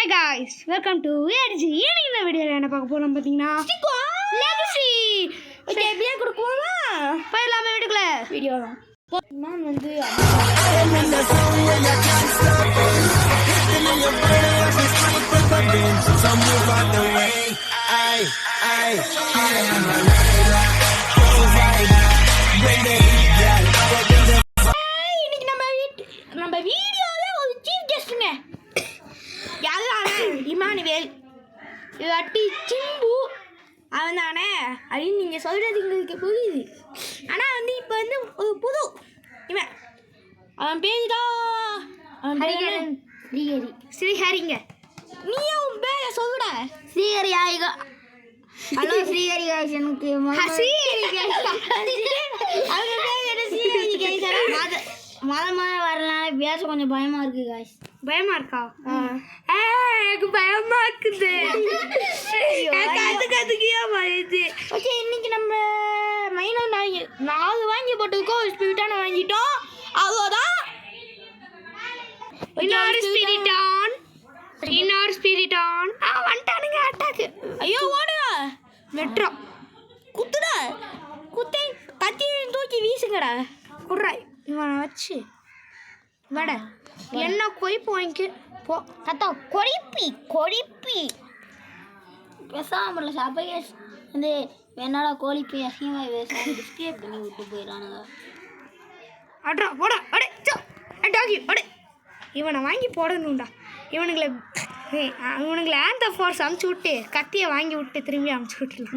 Hi guys, welcome to ARG. இந்த வீடியோல என்ன பார்க்க போறோம் பாத்தீங்கன்னா லெகசி. ஓகே, எப்படியே கொடுப்போமா? போயிடலாமா வீட்டுக்குள்ள? வீடியோ தான். நான் வந்து நம்ம வீடியோல ஒரு சீஃப் கெஸ்ட்ங்க. யாரு? இமானுவேல் இல்லாட்டி சிம்பு அவன் தானே அப்படின்னு நீங்கள் சொல்கிறது எங்களுக்கு புரியுது. ஆனால் வந்து இப்போ வந்து ஒரு புது இவன் அவன் பேருதான் ஹரிகரன் ஸ்ரீஹரிங்க. நீயும் உன் பேரை சொல்லுட. ஸ்ரீஹரி ஆயிகா. Hello Srihari guys. எனக்கு ஸ்ரீஹரி மொதல் வரனால பேச கொஞ்சம் பயமாக இருக்குது காய்ஸ். பயமாக இருக்கா? எனக்கு பயமா இருக்குது. கத்துக்கியா வருது. ஓகே, இன்னைக்கு நம்ம மைனர் நாலு வாங்கி போட்டுருக்கோம். ஸ்பிரிட்டான வாங்கிட்டோம். அவ்வளோதான். இன்னொரு ஸ்பிரிட்டான் வந்துட்டானுங்க அட்டாக்கு. ஐயோ ஓடுங்க. வெட்டுறோம். குத்துடா. குத்தை கத்தியும் தூக்கி வீசுங்கடா. குடுறா இவனை வச்சு வட என்ன கொய்ப்பு வாங்கி போ கத்தா. கொடிப்பி பேசாமல் சாப்பிட வந்து என்னடா கோழிப்பி அசிங்கமாக பேசுகிறேன். டிஸ்கிரைப் பண்ணி விட்டு போயிடறானுங்க. அட்ரா போடா. அடே டாகி அடே. இவனை வாங்கி போடணும்டா. இவனுங்களை ஆன் த ஃபோர்ஸ் அமுச்சு விட்டு கத்தியை வாங்கி விட்டு திரும்பி அமுச்சு விட்டுலாம்.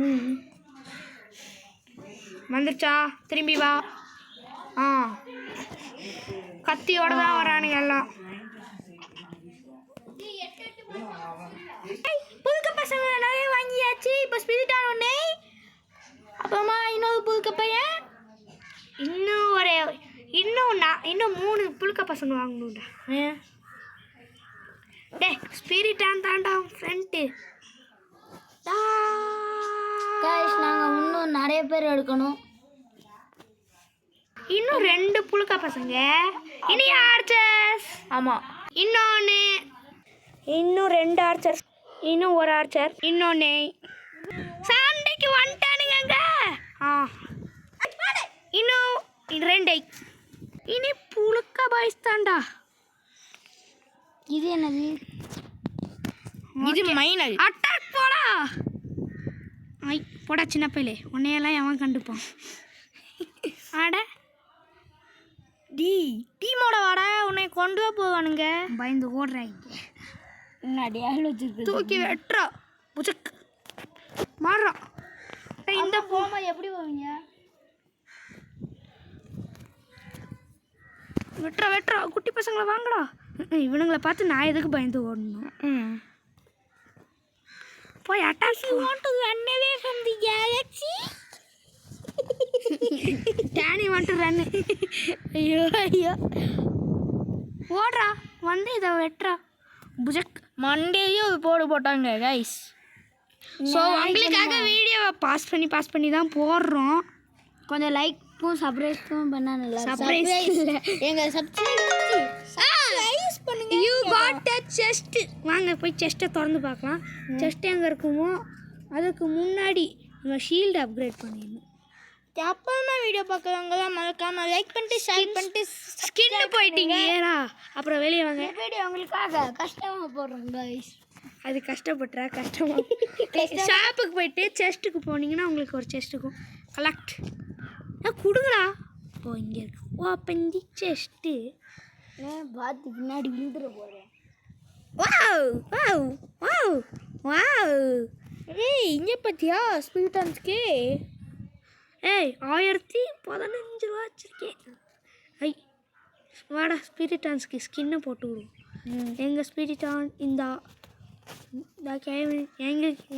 வந்துருச்சா? திரும்பி வா. கத்தியோட தான் வரானுங்க எல்லாம். புதுக்க பசங்க நிறைய வாங்கியாச்சு. இப்போ ஸ்பிரிட்டான் ஒன்று, அப்புறமா இன்னொரு புதுக்க பையன், இன்னும் 3 புழுக்க பசங்க வாங்கணும்டா. டே ஸ்பிரிட்டான் தாண்டா ஃப்ரெண்ட்டு. நாங்கள் இன்னும் நிறைய பேர் எடுக்கணும். இன்னும் 2 புழுக்க பசங்க. இனி ஆர்ச்சர்ஸ். ஆமாம், இன்னும் 2 ஆர்ச்சர்ஸ். இன்னும் ஒரு ஆர்ச்சர். இன்னொன்று சண்டைக்கு வந்துட்டானுங்க. இன்னும் 2. இனி புழுக்க பாய்ஸ் தாண்டா. இது என்னது? இது மைனர் அட்டாக். போடா போடா சின்ன பையலே. உன்னையெல்லாம் எவன் கண்டுப்பான்? ஆட டீமோட வாடா. உன்னை கொண்டு போவானுங்க. பயந்து ஓடுறாங்க. முன்னாடி ஆள் வச்சிருக்கு. தூக்கி வெட்டுறா. புச்சக் மாறுறா. இந்த போகும்போது எப்படி போவீங்க? வெட்டுறா. குட்டி பசங்களை வாங்கடா. இவனுங்களை பார்த்து நான் எதுக்கு பயந்து ஓடணும்? போய் attack. Want to run away from the galaxy. Danny want to run. ஐயோ ஓடுறா. வந்து இதை வெட்டுறா. புஜக் மண்டேயும் ஒரு போடு போட்டாங்க கைஸ். ஸோ உங்களுக்காக வீடியோவை பாஸ் பண்ணி தான் போடுறோம். கொஞ்சம் லைக்கும் சப்ஸ்கிரைபும் பண்ணா நல்லா. சப்ஸ்கிரைப் இல்லை, எங்கள் சப்ஸ்கிரைப் பண்ணுங்க. You got a chest. வாங்க போய் செஸ்ட்டை திறந்து பார்க்கலாம். செஸ்ட் எங்கே இருக்குமோ அதுக்கு முன்னாடி நம்ம ஷீல்டு அப்கிரேட் பண்ணிடணும். அப்போதான் வீடியோ பார்க்குறவங்களாம் மறக்காமல் லைக் பண்ணிட்டு ஷேர் பண்ணிட்டு ஸ்கின்னு போயிட்டீங்க ஏடா. அப்புறம் வெளியே வாங்க. வீடியோ உங்களுக்காக கஷ்டமாக போடுறோம் கைஸ். அது கஷ்டமாக ஷாப்புக்கு போயிட்டு செஸ்ட்டுக்கு போனீங்கன்னா உங்களுக்கு ஒரு செஸ்ட்டுக்கும் கலெக்ட் கொடுங்கடா. ஓ இங்கே இருக்கு. Open the chest. பார்த்து பின்னாடி விழுந்துட போகிறேன். வாவ். ஏய் இங்கே பார்த்தியா ஸ்பிரிட்டான்ஸ்க்கு? 1015 ரூபா வச்சுருக்கேன். வாடா ஸ்பிரிட்டான்ஸ்க்கு ஸ்கின்னை போட்டு விடுவோம். எங்கள் ஸ்பிரிட்டான்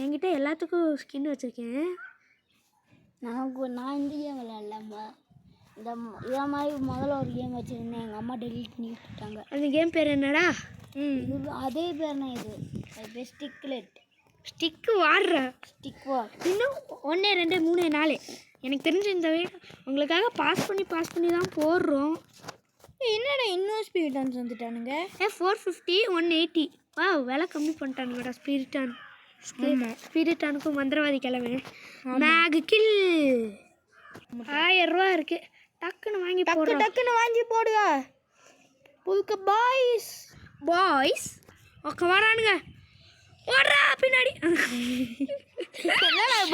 என்கிட்ட எல்லாத்துக்கும் ஸ்கின் வச்சுருக்கேன். நான் இந்த கேம் விளையாடலாமா? இதை மாதிரி முதல்ல ஒரு கேம் வச்சுருந்தேன். எங்கள் அம்மா டெலிட் பண்ணி விட்டுட்டாங்க. அந்த கேம் பேர் என்னடா? அதே பேர் தான் இது. ஸ்டிக்கு வாடுற. ஸ்டிக் வார். இன்னும் 1 2 3 4. எனக்கு தெரிஞ்ச இந்த வீடியோ உங்களுக்காக பாஸ் பண்ணி தான் போடுறோம். என்னடா இன்னும் ஸ்பிரிட்டான்ஸ் வந்துட்டானுங்க. 450 180. வா விலை கம்மி பண்ணிட்டானுங்கடா ஸ்பிரிட்டானுக்கும் மந்திரவாதி கிழமை மேகு கில் 1000 ரூபா இருக்கு. டக்குன்னு வாங்கி போடுங்க புதுக்க பாய்ஸ் ஓகே வரானுங்க. ஓடுறா பின்னாடி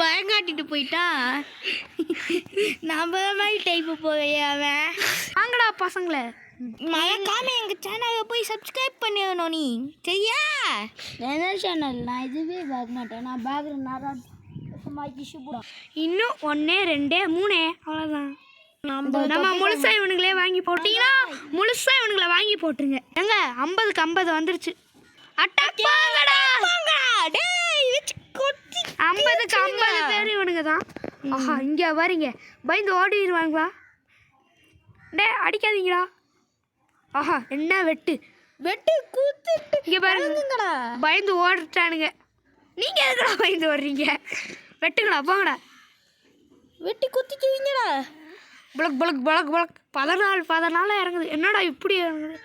பயங்காட்டிட்டு போயிட்டா. நம்ம மாதிரி டைப்பு போகையே அவன். வாங்கடா பசங்களை மறக்காம எங்கள் சேனலை போய் சப்ஸ்கிரைப் பண்ணிடணும். நீ சரியா? என்ன சேனல்? நான் இதுவே பார்க்க மாட்டேன். நான் பார்க்குறேன் இன்னும் 1 2 3 அவ்வளோதான். நம்ம முழுசா இவனுங்களே வாங்கி போட்டீங்கன்னா முழுசா இவனுங்களை வாங்கி போட்டுருங்க. எங்க 50க்கு 50 வந்துருச்சு. அட்டாக் வாங்கடா 50க்கு 50 பேர் இவனுங்க தான். ஆஹா இங்கே வரீங்க பயந்து ஓடிடுவாங்களா? அடிக்காதீங்களா? ஆஹா என்ன வெட்டு கூத்துட்டு இங்கே பாருங்கடா பயந்து ஓடிட்டானுங்க. நீங்கள் எதுக்கடா பயந்து ஓடுறீங்க? வெட்டுங்கடா போங்கடா வெட்டி குத்திக்குவீங்கடா. புலக் 14 இறங்குது. என்னடா இப்படி இறங்குது?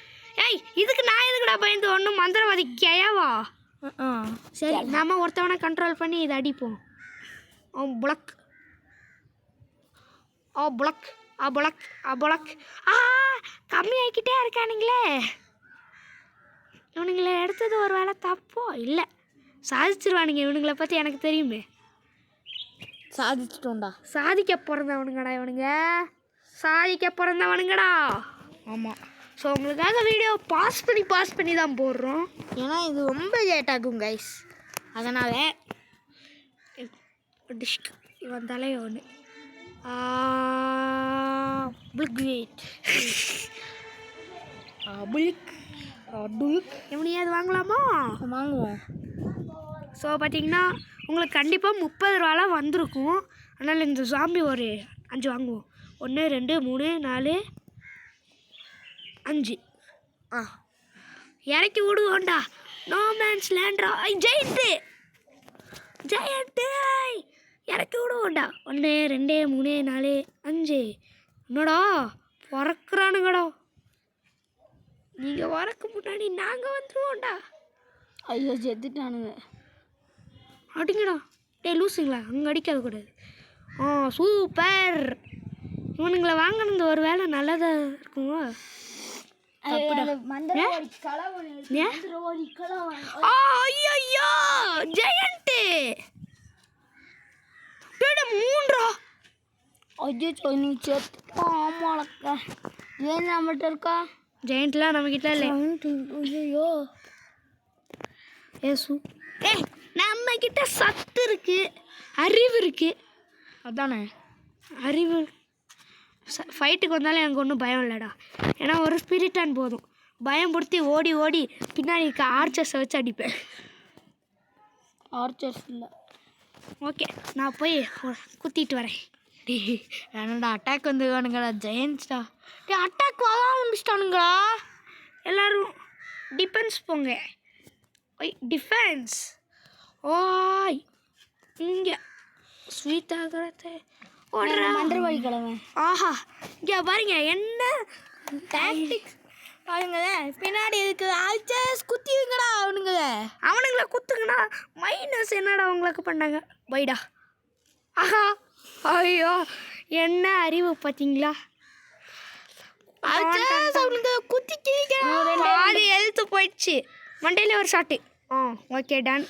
ஏய் இதுக்கு நான் எதுக்குடா பயந்து ஒன்றும் மந்திரவாதி கேயாவா? சரி நம்ம ஒருத்தவனை கண்ட்ரோல் பண்ணி இதை அடிப்போம். புலக் கம்மியாக்கிட்டே இருக்கானுங்களே. இவனுங்களை எடுத்தது ஒரு வேலை தப்போ இல்லை சாதிச்சிருவானுங்க. இவனுங்களை பற்றி எனக்கு தெரியுமே. சாதிச்சிட்டோண்டா. சாதிக்க பிறந்தவனுங்கடா. ஆமாம். ஸோ உங்களுக்காக வீடியோ பாஸ் பண்ணி தான் போடுறோம். ஏன்னா இது ரொம்ப லேட் ஆகும் கைஸ். அதனால் டிஷ்க் இவன் தலையை ஒன்று எப்படியாவது வாங்கலாமா? வாங்குவோம். ஸோ பார்த்தீங்கன்னா உங்களுக்கு கண்டிப்பாக 30 ரூபாலாம் வந்திருக்கும். அதனால் இந்த ஜாம்பி ஒரு 5 வாங்குவோம். 1 2 3 4 5 இறக்கி விடுவோண்டா. நோ மேன்ஸ் லேண்ட்ரா. ஜெயிண்ட்டு இறக்கி விடுவோண்டா. 1 2 3 4 5 என்னடா பிறக்குறானுங்கடா. நீங்கள் வரக்கு முன்னாடி நாங்கள் வந்துடுவோண்டா. ஐயோ செத்துட்டானுங்க. அடிங்கடா லூசுங்களா அங்கே அடிக்காத கூடாது. சூப்பர். இவனுங்களை வாங்கினது ஒரு வேலை நல்லதாக இருக்குங்க. ஐயோ ஜெயண்ட்டு 3 ஐயோ நீ செத்துட்டா. ஆமாக்கா ஜெயண்ட் நம்மகிட்ட இருக்கா? ஜெயண்ட்லாம் நம்மக்கிட்ட இல்லை. ஐயோ நம்மக்கிட்ட சத்து இருக்கு, அறிவு இருக்கு. அதானே அறிவு. ஃபைட்டுக்கு வந்தாலும் எனக்கு ஒன்றும் பயம் இல்லைடா. ஏன்னா ஒரு ஸ்பிரிட்டான் போதும் பயம்படுத்தி ஓடி பின்னாடி இருக்க ஆர்ச்சர்ஸை வச்சு அடிப்பேன். ஆர்ச்சர்ஸ் இல்லை. ஓகே நான் போய் குத்திட்டு வரேன். என்னடா அட்டாக் வந்து வேணுங்கடா ஜெயன்ஸ்டா. அட்டாக் வர ஆரம்பிச்சிட்டானுங்களா? எல்லோரும் டிஃபென்ஸ் போங்க. டிஃபென்ஸ் ஓய் இங்கே ஸ்வீட் ஆகிறத மந்திரவாதி கிழமை. ஆஹா இங்கே பாருங்க என்ன டாக்டிக்ஸ் பாருங்களேன். பின்னாடி இருக்குது ஆல்சஸ் குத்திங்கடா. அவனுங்கள குத்துங்கடா. மைனஸ் என்னடா அவங்களுக்கு பண்ணாங்க பைடா. ஆஹா ஐயோ என்ன அறிவு பார்த்தீங்களா? பாதி எழுத்து போயிடுச்சு. மண்டையில ஒரு ஷாட்டு. Okay done.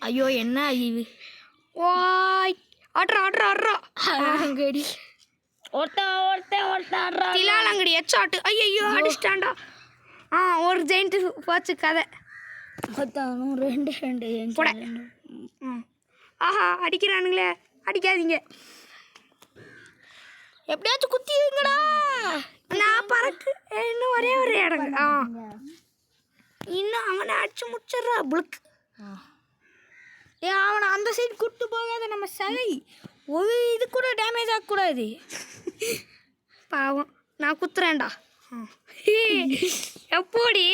ஐயோ என்ன அறிவு. ஓய் ஆட்ரா அங்கடி திலாலங்கடி எச்சாட்டு. ஐயோ அடிச்சிட்டான்டா. ஒரு ஜெயிண்ட்டு போச்சு கதை. 2 போட. ஆஹா அடிக்கிறானுங்களே. அடிக்காதீங்க எப்படியாச்சும் குத்திங்கடா. நான் பறக்கு இன்னும் ஒரே ஒரு இடம். இன்னும் அவனை அடிச்சு முடிச்சிடுறா புளுக்கு. அவனை அந்த சைடு கூப்பிட்டு போகாத. நம்ம சகை ஒரு இது கூட டேமேஜ் ஆகக்கூடாது. பாவம் நான் குத்துறேன்டா. எப்படி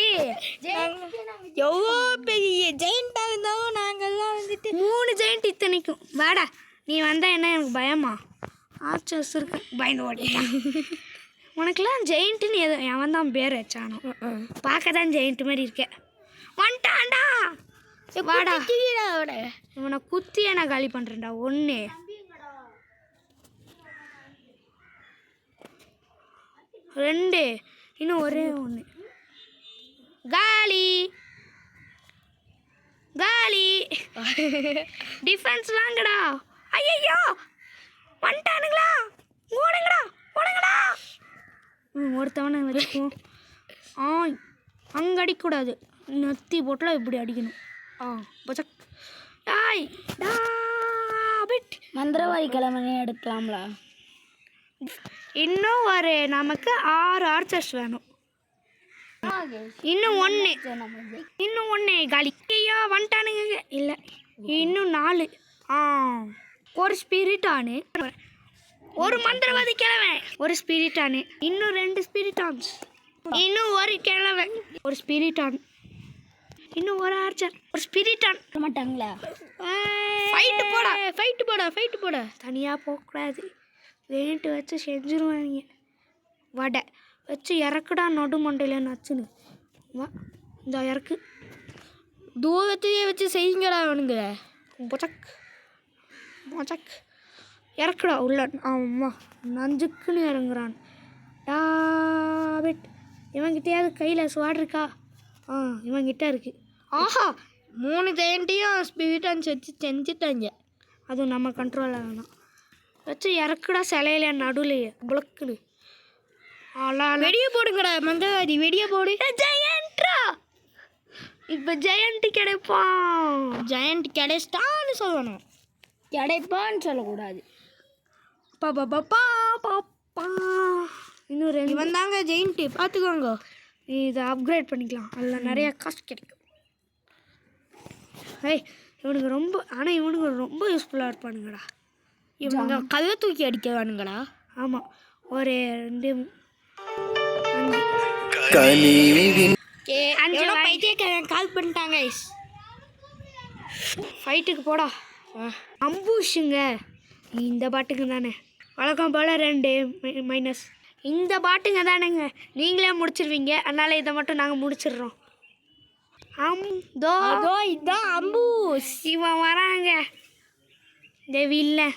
எவ்வளோ பெரிய ஜெயிண்டாக இருந்தாலும் நாங்கள்லாம் வந்துட்டு 3 ஜெயிண்ட் இத்தனைக்கும். வாடா நீ வந்தால் என்ன எனக்கு பயமா? ஆர்ச்சர்ஸ் இருக்கு பயந்து ஓடிட்டான். உனக்குலாம் ஜெயிண்ட்டுன்னு எவன் தான் பேர் வச்சானோ? பார்க்க தான் ஜெயிண்ட் மாதிரி இருக்கேன். வந்துட்டான்டா. வாடா இவனை குத்தி நான் காலி பண்ணுறேன்டா. 1 2 இன்னும் ஒரே 1 காலி காலி. டிஃபென்ஸ் வாங்கடா. ஐயோ வந்துட்டானுங்களா, ஓடுங்கடா ஓடுங்கடா. ஒருத்தவனை வச்சுக்குவோம். அங்கே அடிக்கக்கூடாது, நத்தி போட்டில் இப்படி அடிக்கணும். பச்சக் டாய் பிட். மந்திரவாதி கிழமை எடுக்கலாம்ல. இன்னும் ஒரு நமக்கு 6 ஆர்ச்சர்ஸ் வேணும். இன்னும் 1 காலி. ஐயா வந்துட்டானுங்க. இல்லை இன்னும் 4. ஒரு ஸ்பிரிட்டானு, ஒரு மந்திரவாதி கிழமை, ஒரு ஸ்பிரிட்டானு, இன்னும் 2 ஸ்பிரிட்டான்ஸ், இன்னும் ஒரு கிழமை, ஒரு ஸ்பிரிட்டான், இன்னும் ஒரு ஆர்ச்சர், ஒரு ஸ்பிரிட்டான். மாட்டாங்களா? ஃபைட்டு போட தனியாக போகக்கூடாது. வேண்ட்டு வச்சு செஞ்சுருவாங்க. வடை வச்சு இறக்குடா நடு மண்டையில் நச்சுன்னு. வா இந்த இறக்கு. தூரத்தையே வச்சு செய்யுங்கடா அவனுங்க. பொச்சக் பொச்சக் இறக்குடா உள்ள. ஆமாம் நஞ்சுக்குன்னு இறங்குறான். டாபிட். இவன்கிட்டயாவது கையில் ஸ்வாட் இருக்கா? இவன்கிட்ட இருக்குது. ஆஹா 3 ஜெயண்ட்டையும் ஸ்பிரிட்டான் செஞ்சுட்டாங்க. அதுவும் நம்ம கண்ட்ரோலில் வேணாம். வச்சு இறக்குடா சிலையில நடுலையே புளக்குன்னு. வெடிய போடுங்கடா மந்திரவாதி, வெடிய போடு. ஜெயண்ட்ரா இப்போ ஜெயண்ட் கிடைப்பான். ஜெயண்ட் கிடைச்சிட்டான்னு சொல்லணும், கிடைப்பான்னு சொல்லக்கூடாது. பாப்பா இன்னும் 2. இவன் தாங்க ஜெயிண்ட்டு, பார்த்துக்கோங்க. இதை அப்கிரேட் பண்ணிக்கலாம், அதில் நிறைய காசு கிடைக்கும். இவனுக்கு ரொம்ப யூஸ்ஃபுல்லாக இருப்பானுங்கடா. இவங்க கல்லை தூக்கி அடிக்க வேணுங்கடா. ஆமாம் ஒரு 2 5 பைத்தியக்காரன் கால் பண்ணிட்டாங்க. ஃபைட்டுக்கு போடா. அம்பூஷுங்க இந்த பாட்டுக்கு தானே வழக்கம் போல் 2 மைனஸ். இந்த பாட்டுங்க தானேங்க நீங்களே முடிச்சிருவீங்க, அதனால் இதை மட்டும் நாங்கள் முடிச்சிடுறோம். இதான் அம்பூஸ். இவன் வராங்க இல்லை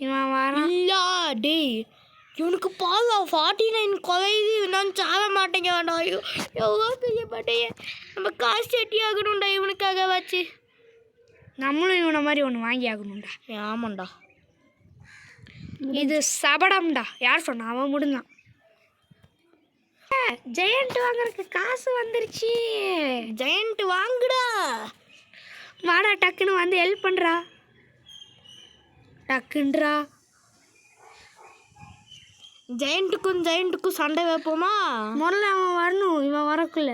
இவன் வரான். இல்லா டேய் இவனுக்கு பாலா 49 குறையுது. நான் சாட மாட்டேங்க வேண்டாம். எவ்வளோ பெரிய பாட்டையே நம்ம காசு செட்டி ஆகணும்டா இவனுக்காக வச்சு. நம்மளும் இவனை மாதிரி ஒன்று வாங்கி ஆகணும்டா. ஆமாண்டா இது சபடம்டா. யார் சொன்னா? அவன் முடிஞ்சான். ஜெயண்ட் வாங்குறதுக்கு காசு வந்துருச்சு. ஜெயண்ட் வாங்குடா. வாடா டக்குன்னு வந்து ஹெல்ப் பண்ணுறா. டக்குன்றா. ஜெயண்ட்டுக்கும் சண்டை வைப்போமா? முதல்ல அவன் வரணும், இவன் வரக்குள்ள.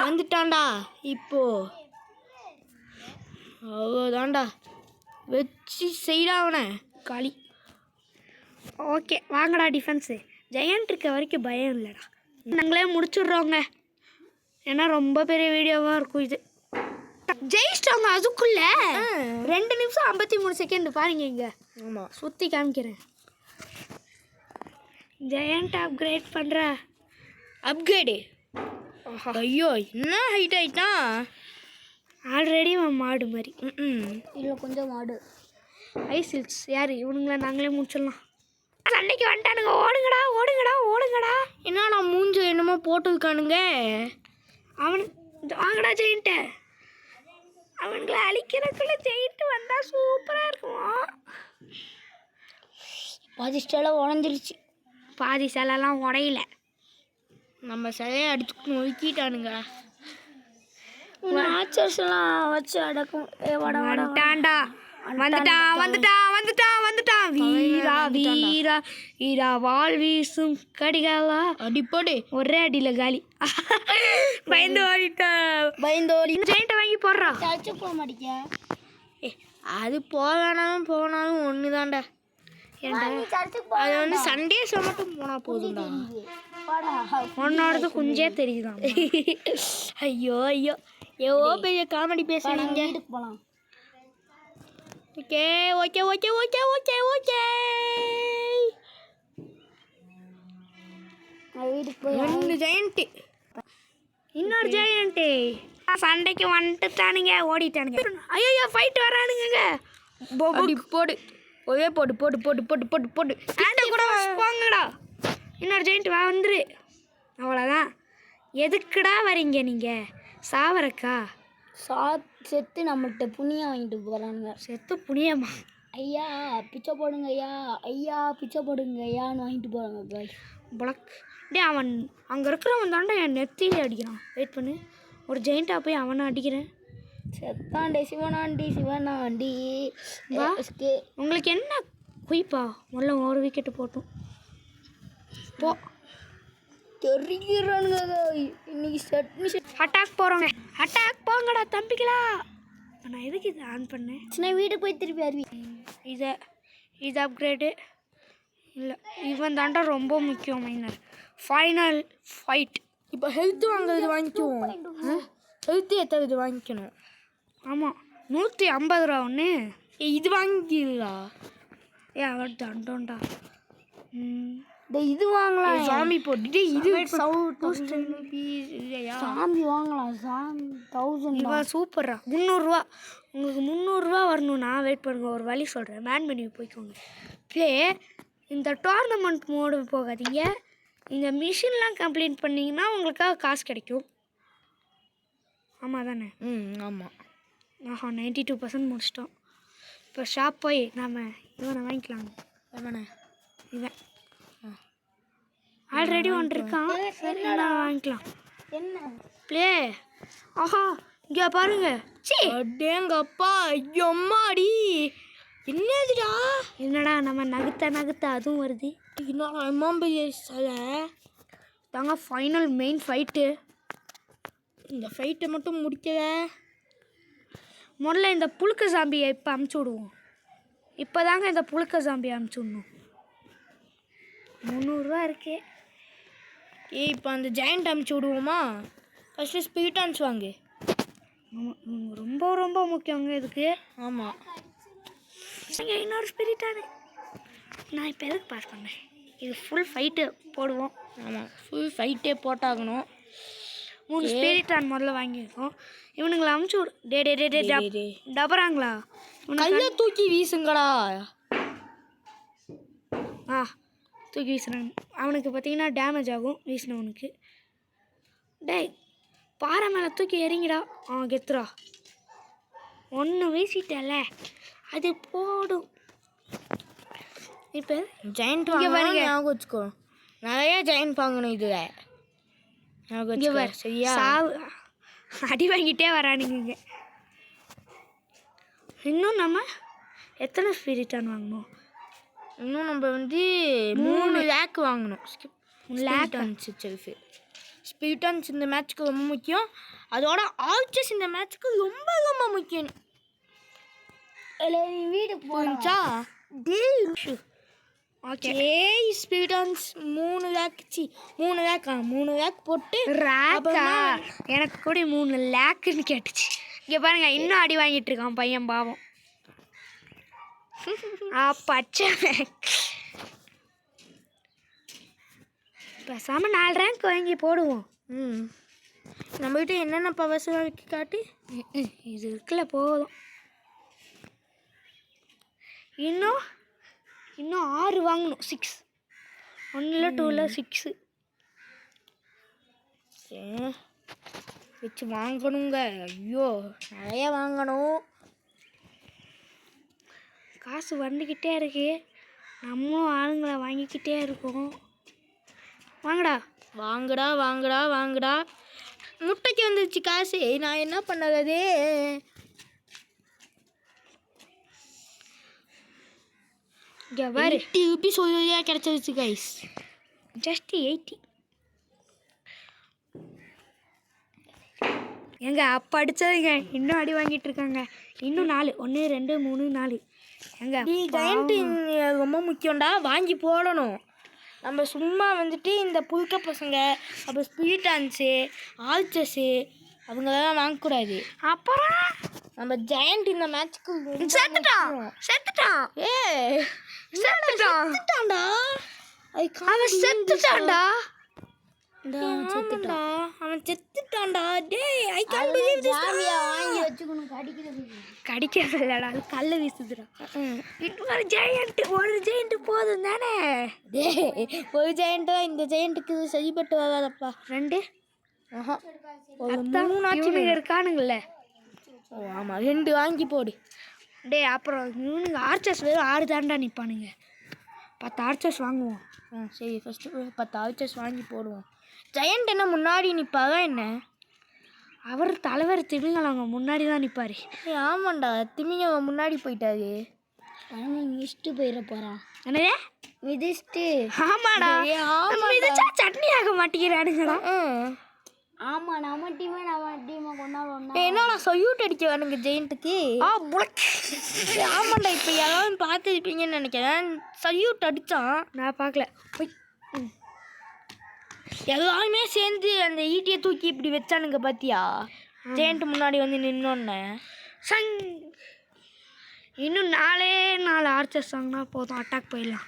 வந்துட்டான்டா. இப்போ அவ்வளோதான்டா, வச்சு செய்டா அவனை காலி. ஓகே வாங்கடா டிஃபென்ஸு. ஜெயண்ட் இருக்க வரைக்கும் பயம் இல்லைடா. நாங்களே முடிச்சுட்றோங்க, ஏன்னா ரொம்ப பெரிய வீடியோவாக இருக்கும் இது. ஜெயிச்சிட்டாங்க அதுக்குள்ள 2 நிமிஷம் 53 செகண்ட் பாருங்க. இங்கே ஆமாம் சுற்றி காமிக்கிறேன். ஜெயண்ட் அப்கிரேட் பண்ணுற அப்கிரேடு. ஐயோ என்ன ஹைட் ஆகிட்டான். ஆல்ரெடி அவன் மாடு மாதிரி. இல்லை கொஞ்சம் மாடு. ஐசில்ஸ் யார் இவனுங்களா? நாங்களே முடிச்சிடலாம். அன்னைக்கு வந்துட்டானுங்க. ஓடுங்கடா ஓடுங்கடா ஓடுங்கடா. என்ன நான் மூஞ்சி என்னமோ போட்டுருக்கானுங்க. வாங்கடா ஜெயிண்ட்ட. அவனுங்களை அழிக்கிறதுக்குள்ள ஜெயிண்ட் வந்தால் சூப்பராக இருக்கும். பாதி சிலை உடஞ்சிருச்சு. பாதி சிலைலாம் உடையில, நம்ம சிலையை அடிச்சு நொறுக்கிட்டானுங்க. ஆச்சர்ஸ்லாம் வச்சு அடக்கும். வந்துட்டான்டா. வந்துட்டான். வீரா வீரா வீரா வால் வீசும் கடிகாலா. அடிப்படி ஒரே அடியில் காலி. பயந்து ஓடி ஜெயிண்ட்டை வாங்கி போடுறா. சர்ச்சு போக மாட்டேங்க. அது போனாலும் ஒன்று தான்டா. அது வந்து சண்டேஸ் மட்டும் போனால் போதும்டா. உன்னோடது குஞ்சே தெரியுதான். ஐயோ எவ்வளோ பெரிய காமெடி பேசுறீங்க. போகலாம். ஓகே. வீட்டுக்கு போய் 2 ஜெயண்ட்டு, இன்னொரு ஜெயண்ட்டு சண்டைக்கு வந்துட்டானுங்க, ஓடிட்டானுங்க. ஐயோ ஃபைட் வரானுங்க. அடி போடு, ஒரே போடு போடு போடு போடு போடு போடு. ஆண்டி கூட போங்கடா. இன்னொரு ஜெயிண்ட் வந்துரு. அவ்வளோதான். எதுக்குடா வரீங்க நீங்கள்? சாவரக்கா செத்து நம்மகிட்ட புண்ணியம் வாங்கிட்டு போகிறானுங்க. செத்து புண்ணியமா? ஐயா பிச்சை போடுங்க ஐயா, ஐயா பிச்சை போடுங்க ஐயான்னு வாங்கிட்டு போகிறாங்க காய். புளக் டே, அவன் அங்கே இருக்கிறவன் தாண்டா என் நெத்தியில அடிக்கிறான். வெயிட் பண்ணு, ஒரு ஜெயிண்ட்டாக போய் அவனை அடிக்கிறேன். செத்தாண்டே சிவனாண்டி சிவனாண்டி. உங்களுக்கு என்ன குயிப்பா? முதல்ல ஒரு விக்கெட்டு போட்டோம். போ தெரிகிறானுங்க இன்னைக்கு சட்னி. அட்டாக் போகிறோங்க, அட்டாக் போங்கடா தம்பிங்களா. நான் எதுக்கு இதை ஆன் பண்ணேன்? சின்ன வீட்டுக்கு போய் திருப்பி அருவி. இது அப்கிரேடு இல்லை, இவன் தாண்டா ரொம்ப முக்கியம். Minor final fight. இப்போ ஹெல்த் வாங்குறது வாங்கிக்குவோம். ஹெல்த்து எத்தது வாங்கிக்கணும். ஆமாம், 150 ரூபா ஒன்று. இது வாங்கிடலா? அவர் தண்டோண்டா. இது வாங்கலாம். சாமி போட்டுட்டு இது சாமி வாங்கலாம். சாமி 1000 இவன் சூப்பரா. 300 உங்களுக்கு 300 வரணும்னா வெயிட் பண்ணுங்க, ஒரு வழி சொல்கிறேன். மேன் மெனு போய்க்கோங்க. ப்ளே இந்த டோர்னமெண்ட் மோடு போகாதீங்க. இந்த மிஷின்லாம் கம்ப்ளீட் பண்ணிங்கன்னா உங்களுக்காக காசு கிடைக்கும். ஆமாம் தானே? ஆமாம். ஆஹா 92% முடிச்சிட்டோம். இப்போ ஷாப் போய் நாம் இவனை வாங்கிக்கலாம். இவன் ஆல்ரெடி ஒன்று இருக்கான். சரி நான் வாங்கிக்கலாம். என்ன ப்ளே? ஆஹா இங்கே பாருங்க. அடேங்கப்பா, ஐயம்மாடி, என்னதுடா? என்னடா நம்ம நகுத்த அதுவும் வருது. சிலை தாங்க ஃபைனல் மெயின் ஃபைட்டு. இந்த ஃபைட்டை மட்டும் முடிக்கல. முதல்ல இந்த புழுக்க சாம்பியை இப்போ அமுச்சு விடுவோம். இப்போ தாங்க இந்த புழுக்க சாம்பியை அமுச்சு விடணும். 300 ரூபா இருக்கே. இப்போ அந்த ஜெயண்ட் அமுச்சு விடுவோமா? ஃபஸ்ட்டு ஸ்பீட்டான்ஸ் வாங்கு. ரொம்ப ரொம்ப முக்கியங்க இதுக்கு. ஆமாம். நீங்கள் இன்னொரு ஸ்பிரிட்டானு நான் இப்போ எதுக்கு பாஸ் பண்ணேன்? இது ஃபுல் ஃபைட்டு போடுவோம். ஆமாம், ஃபுல் ஃபைட்டே போட்டாகணும். 3 ஸ்பிரிட்டான் முதல்ல வாங்கியிருக்கோம். இவனுங்களை அமுச்சு விடு. டே டபராங்களா? கையை தூக்கி வீசுங்கடா. தூக்கி வீசினாங்க. அவனுக்கு பார்த்தீங்கன்னா டேமேஜ் ஆகும் வீசினவனுக்கு. டேய் பாறை மேலே தூக்கி எறிங்கடா. கெத்துரா. 1 வீசிட்டல, அது போடும். இப்போ ஜெயண்ட் வாங்க, ஞாபகம் வச்சுக்கோ. நிறைய ஜெயண்ட் வாங்கணும். இதில் ஞாபகம் வச்சுக்கோ. சரியா? அடி வாங்கிட்டே வரானுங்க. இன்னும் நம்ம எத்தனை ஸ்பிரிட்டான் வாங்கணும்? இன்னும் நம்ம 3 லேக் வாங்கணும். லேக் ஸ்பிரிட்டான்ஸ் இந்த மேட்ச்சுக்கு ரொம்ப முக்கியம். அதோட ஆல்ச்சஸ் இந்த மேட்ச்சுக்கு ரொம்ப ரொம்ப முக்கியம். வீடு போச்சா? ஓகே. ஸ்பிரிட்டான்ஸ் 3 லேக் போட்டு ரேக்கா எனக்கு கூட 3 லேக்குன்னு கேட்டுச்சு. இங்கே பாருங்க, இன்னும் அடி வாங்கிட்டு இருக்கான் பையன், பாவம். பச்சை பேசாமல் 4 ரேங்க் வாங்கி போடுவோம். நம்மகிட்ட என்னென்ன பவர்ஸ் காட்டி இது இருக்குல்ல போதும். இன்னும் 6 வாங்கணும். 6 1 2 6 வச்சு வாங்கணுங்க. ஐயோ நிறைய வாங்கணும். காசு வந்துக்கிட்டே இருக்கு. நம்மளும் ஆளுங்களை வாங்கிக்கிட்டே இருக்கோம். வாங்கடா வாங்கடா வாங்கடா வாங்கடா. முட்டைக்கு வந்துருச்சு காசு. நான் என்ன பண்ணுறது? இங்கே பாரு, 80 ரூபீஸ் ஒரே கிடச்சிருச்சு கைஸ். ஜஸ்ட் 80. எங்க அப்போ அடித்ததுங்க இன்னும் அடி வாங்கிட்டு இருக்காங்க. இன்னும் 4 1 2 3 4. எங்க ஜெயண்ட் ரொம்ப முக்கியம்டா, வாங்கி போடணும். நம்ம சும்மா இந்த புழுக்க பசங்க, அப்புறம் ஸ்பீட்டான்ஸு, ஆல்ச்சஸு அவங்களெல்லாம் வாங்கக்கூடாது. அப்புறம் நம்ம ஜெயண்ட் இந்த மேட்ச்சுக்கு செத்துட்டான். செத்துட்டான்டா. அவன் செத்துட்டான்டா. ஆமாண்டா அவன் செத்துட்டான்டா. டேய் ஐ கான்ட் பிலீவ் திஸ். வாங்கி வச்சுக்கணும் கடிக்கிறது. கடிக்கிறது இல்லடா, அது கல்ல வீசுதுடா. இன்னொரு ஜெயண்ட், ஒரு ஜெயண்ட் போதும் தானே. டேய் ஒரு ஜெயண்ட் இந்த ஜெயண்ட்டுக்கு சரிப்பட்டு வராதப்பா. 2 ஆஹா ஒரு அதான் 3 ஆச்சு. இவனுங்க இருக்கானுங்கல்ல. ஓ ஆமாம் 2 வாங்கி போடு. டே அப்புறம் இவனுங்க ஆர்ச்சர்ஸ் வெறும் 6 தாண்டா நிற்பானுங்க. 10 ஆர்ச்சர்ஸ் வாங்குவோம். சரி ஃபஸ்ட்டு 10 ஆர்ச்சர்ஸ் வாங்கி போடுவோம். ஜெயண்ட் என்ன முன்னாடி நிற்பாதா என்ன? அவர் தலைவர் திமிங்கலவங்க முன்னாடி தான் நிற்பார். ஆமாண்டா திமிங்க முன்னாடி போயிட்டாரு. மிதிச்சுட்டு போயிட போகிறான். என்னதே மிதிச்சுட்டு. ஆமாடா, மிதிச்சா சட்னி ஆக மாட்டேங்கிறானுங்கடா. ஆமாம் நம்ம டீமை கொண்டாடுவோம். என்னடா சொல்யூட் அடிக்க வேணுங்க ஜெயண்ட்டுக்கு. ஆமாண்டா இப்போ எல்லாரும் பார்த்துருப்பீங்கன்னு நினைக்கிறேன். சல்யூட் அடித்தான், நான் பார்க்கல. எல்லாருமே சேர்ந்து அந்த ஈட்டியை தூக்கி இப்படி வச்சானுங்க பார்த்தியா? ஜெயண்ட் முன்னாடி வந்து நின்னோன்னே சங். இன்னும் 4 ஆர்ச்சர்ஸ் வாங்கினா போதும், அட்டாக் போயிடலாம்.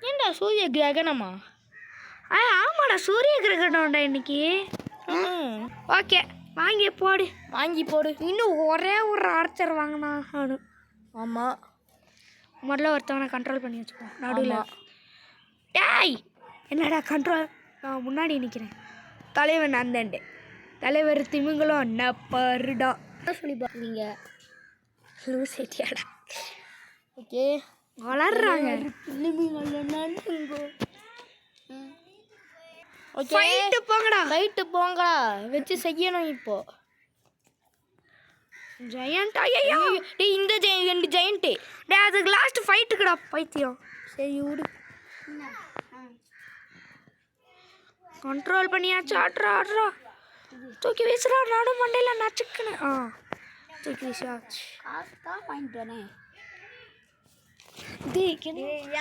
ஏண்டா சூரிய கிரகணமா? ஆமாடா சூரிய கிரகணம்டா இன்னைக்கு. ஓகே வாங்கி போடு. வாங்கி போடு. இன்னும் ஒரே ஒரு ஆர்ச்சர் வாங்கினா. ஆமாம் முதல்ல ஒருத்தவனை கண்ட்ரோல் பண்ணி வச்சுப்போம் நடுவில். டேய் என்னடா கண்ட்ரோல், நான் முன்னாடி நிற்கிறேன். தலைவன் அந்தண்டு, தலைவர் திமிங்களும் நப்பருடா சொல்லி பார்க்குறீங்க. லூசேட்டியாடா. ஓகே வளர்றாங்க. ஃபைட்டு போங்கடா. ரைட்டு போங்கடா வச்சு செய்யணும் இப்போ. ஜெயண்ட் ஐயோ. டேய் இந்த 2 ஜெயண்ட்டு. டே அதுக்கு லாஸ்ட் ஃபைட்டுக்குடா பைத்தியம். சரி விடு. கண்ட்ரோல் பண்ணியாச்சு. ஆட்ரா தூக்கி வீசுறா. நடு மண்டையில் நச்சுக்குன்னு. தூக்கி வீசாச்சு. காசு தான் வாங்கிட்டு வரேன்.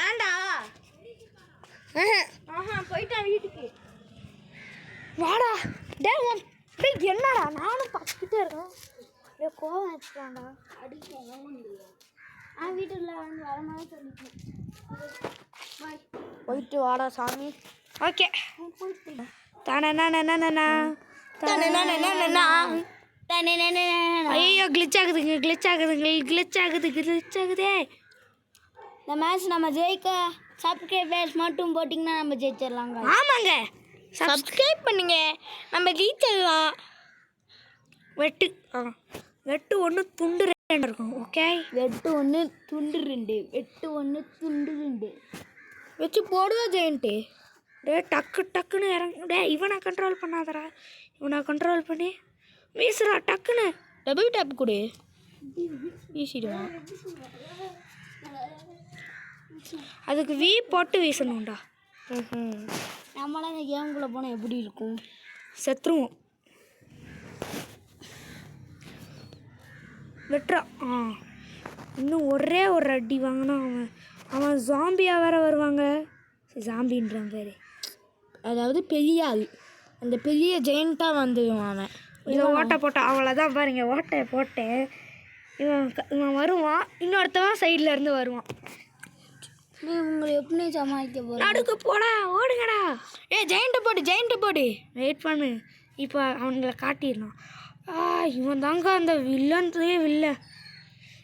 ஏன்டா போயிட்டான் வீட்டுக்கு. வாடா. டேய் என்னடா நானும் பார்த்துக்கிட்டே இருக்கேன். டே கோவம் வச்சுட்டான்டா. வீட்டுல வந்து வரமாதிரி சொல்லிட்டேன். போயிட்டு வாடா சாமி. ஓகே ஐயோ கிளிச் ஆகுதுதே. இந்த மேட்ச் நம்ம ஜெயிக்க சப்ஸ்கிரைபர்ஸ் மட்டும் போட்டிங்கன்னா நம்ம ஜெயிச்சிடலாங்க. ஆமாங்க, சப்ஸ்கிரைப் பண்ணுங்க, நம்ம ஜெயிச்சிடலாம். வெட்டு 1 துண்டு 2 இருக்கும். ஓகே வெட்டு 1 துண்டு 2. வெட்டு 1 துண்டு 2 வச்சு போடுவா ஜெயண்ட்டு. டே டக்குன்னு இறங்கு. டே இவனை கண்ட்ரோல் பண்ணாதடா. இவனை கண்ட்ரோல் பண்ணி வீசுறா டக்குன்னு. டபுள் டேப் கொடு, வீசிடுவான். அதுக்கு வி போட்டு வீசணும்டா. நம்மளாம் இந்த கேமுக்குள்ளே போனால் எப்படி இருக்கும்? செத்துருவோம். வெட்டுறா. இன்னும் ஒரே ஒரு அடி வாங்கினா அவன் ஜாம்பியாக வேற வருவாங்க. ஜாம்பின்றான் பேர். அதாவது பெரிய ஆள், அந்த பெரிய ஜெயண்ட்டாக வந்துடுவான் அவன். இதை ஓட்டை போட்டான் அவ்வளோதான். பாருங்க ஓட்டையை போட்டேன். இவன் வருவான், இன்னொருத்தவன் சைடில் இருந்து வருவான். உங்களை எப்படி சமாளிக்க போகிறோம்? நடுக்கு போடா, ஓடுங்கடா. ஜெயண்ட்டை போடு. வெயிட் பண்ணு, இப்போ அவங்கள காட்டிடலாம். இவன் தாங்க அந்த வில்லன்லேயே வில்லன்.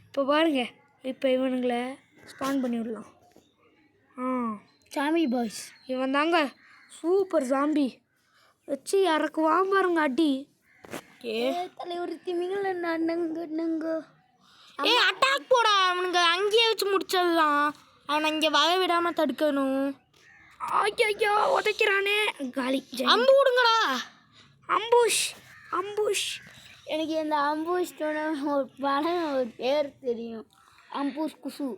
இப்போ பாருங்க, இப்போ இவனுங்களை ஸ்பான் பண்ணி விடலாம். சாமி பாய்ஸ், இவன் தாங்க சூப்பர் ஜாம்பி. வச்சு இறக்குவான் பாருங்க அடி. தலைவர் திமிங்கல நங்க. அட்டாக் போடா. அவனுங்க அங்கேயே வச்சு முடிச்சிடலாம். அவனை இங்கே வர விடாமல் தடுக்கணும். ஐயோ உதைக்கிறானே. காலி. அம்பு விடுங்கடா. அம்பூஷ். எனக்கு இந்த அம்பூஷ் ஒரு படம் ஒரு பேர் தெரியும். அம்பூஷ் குசு.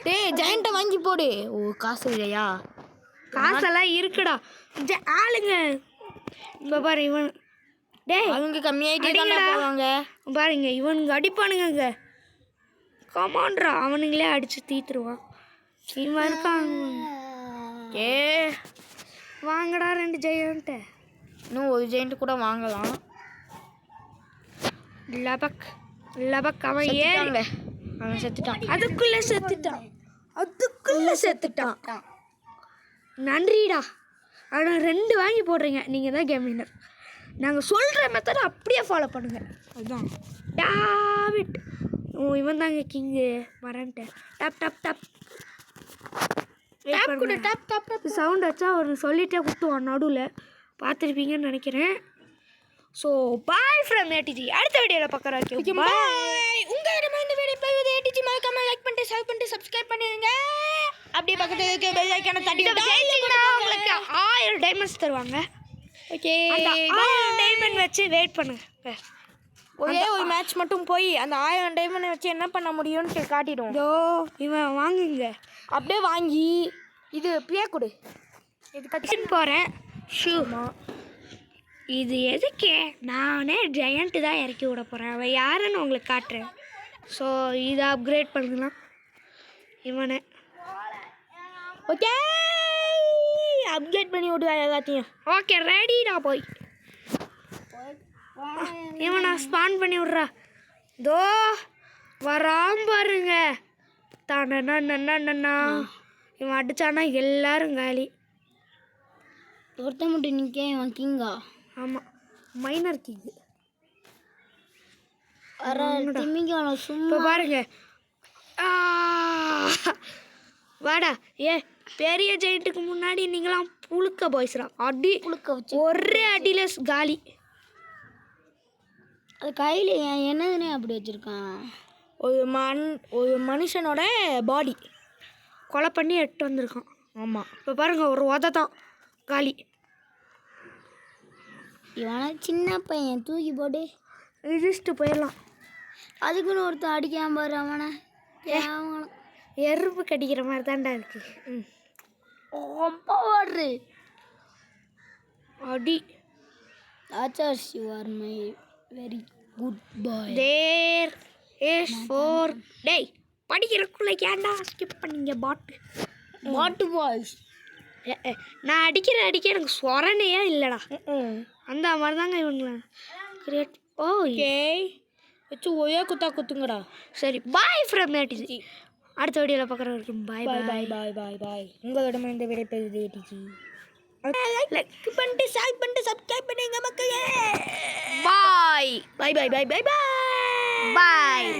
டேய் ஜெயண்ட்டை வாங்கி போடு. ஓ காசு இல்லையா? காசெல்லாம் இருக்குடா. ஆளுங்க இப்போ பாரு இவன். டேய் அவங்க கம்மியாயிட்டே தானே போவாங்க. பாருங்க இவனுங்க அடிப்பானுங்க. கமான்ட்ரா, அவனுங்களே அடித்து தீத்துருவான். இவன் இருக்கான். வாங்கடா 2 ஜெயண்ட்டு. இன்னும் ஒரு ஜெயண்ட் கூட வாங்கலாம். லபக் அவன் ஏறல. அவன் செத்துட்டான். அதுக்குள்ளே செத்துட்டான். நன்றிடா. ஆனால் 2 வாங்கி போடுறீங்க, நீங்கள் தான் கேம் வின்னர். நாங்கள் சொல்கிற மெத்தடை அப்படியே ஃபாலோ பண்ணுங்கள். அதுதான் டாவிட். இவன் தாங்க கிங்கு, மறந்துட்டேன். டாப் டாப் டாப் டாப் கூட டாப் டாப் டாப் சவுண்ட் வச்சா ஒரு சொல்லிட்டே குத்துவான் நடுவில், பார்த்துருப்பீங்கன்னு நினைக்கிறேன். So bye from ADG. அடுத்த வீடியோவில் பார்க்குறேன். பாய். உங்களிடமா இந்த வீடியோ போகுது. ஏடிஜி மறக்காம லைக் பண்ணிட்டு ஷேர் பண்ணிட்டு சப்ஸ்கிரைப் பண்ணிடுங்க. அப்படியே பக்கத்துல இருக்க பெல் ஐகானை தட்டி ஜெயிச்சிங்கன்னா உங்களுக்கு 1000 டைமண்ட்ஸ் தருவாங்க. ஓகே. 1000 டைமண்ட் வச்சு வெயிட் பண்ணுங்க. ஒரே ஒரு மேட்ச் மட்டும் போய் அந்த 1000 டைமண்ட் வச்சு என்ன பண்ண முடியும்னு காட்டிடும். இதோ இவன் வாங்குங்க. அப்படியே வாங்கி இது பிரியா கொடு. இது கட்டின்னு போகிறேன். ஷூமா இது எதுக்கு? நானே ஜெயண்ட்டு தான் இறக்கி விட போகிறேன். அவன் யாருன்னு உங்களுக்கு காட்டுறேன். ஸோ இதை அப்கிரேட் பண்ணலாம் இவனை. ஓகே, அப்கிரேட் பண்ணி விடுவா எல்லாத்தையும். ஓகே ரெடிடா போய் இவனை ஸ்பான் பண்ணி விட்றா. தோ வராம பாருங்க. தானண்ணா இவன் அடித்தானா எல்லாரும் காலி. ஒருத்த மட்டும் நிற்க இவன் கிங்கா? ஆமாம், மைனர் கிங்கு. திமிங்காலம் சும்மா இப்போ பாருங்க. வாடா ஏ பெரிய ஜெயிண்ட்டுக்கு முன்னாடி நீங்களாம் புழுக்க பாய்ஸ்ரா. அடி புழுக்க வச்சு ஒரே அடியில் காலி. அது கையில் என்னதுன்னே அப்படி வச்சுருக்கான். ஒரு மனுஷனோட பாடி கொலை பண்ணி எட்டு வந்திருக்கான். ஆமாம். இப்போ பாருங்க ஒரு உத தான் காலி. இவனை சின்ன பையன் தூக்கி போட்டு இடிச்சுட்டு போயிடலாம். அதுக்குன்னு ஒருத்தன் அடிக்காம பாரு அவனை. எறும்பு கடிக்கிற மாதிரி தான்டா இருக்கு. ரொம்ப ஓடுறு அடி. ஆச்சார் you are my very good boy. There is four டேய் படிக்கிறக்குள்ள ஏன்டா ஸ்கிப் பண்ணீங்க பாட்டு வாட்டு பாய்ஸ். நான் அடிக்க எனக்கு சொரணையே இல்லைடா. அந்த மாதிரி தாங்க இவங்கள கிரியேட். ஓகே வச்சு ஒரே குத்தா குத்துங்கடா. சரி பாய் ஃப்ரம் ஏடிஜி. அடுத்த வீடியோவில் பார்க்குற வரைக்கும் பாய் பாய் பாய் பாய் பாய் பாய். உங்களிடம் இந்த விடை பெறுது ஏடிஜி. லைக் பண்ணிட்டு ஷேர் பண்ணிட்டு சப்ஸ்கிரைப் பண்ணுங்க மக்களே. பாய் பாய் பாய் பாய் பாய் பாய் பாய்.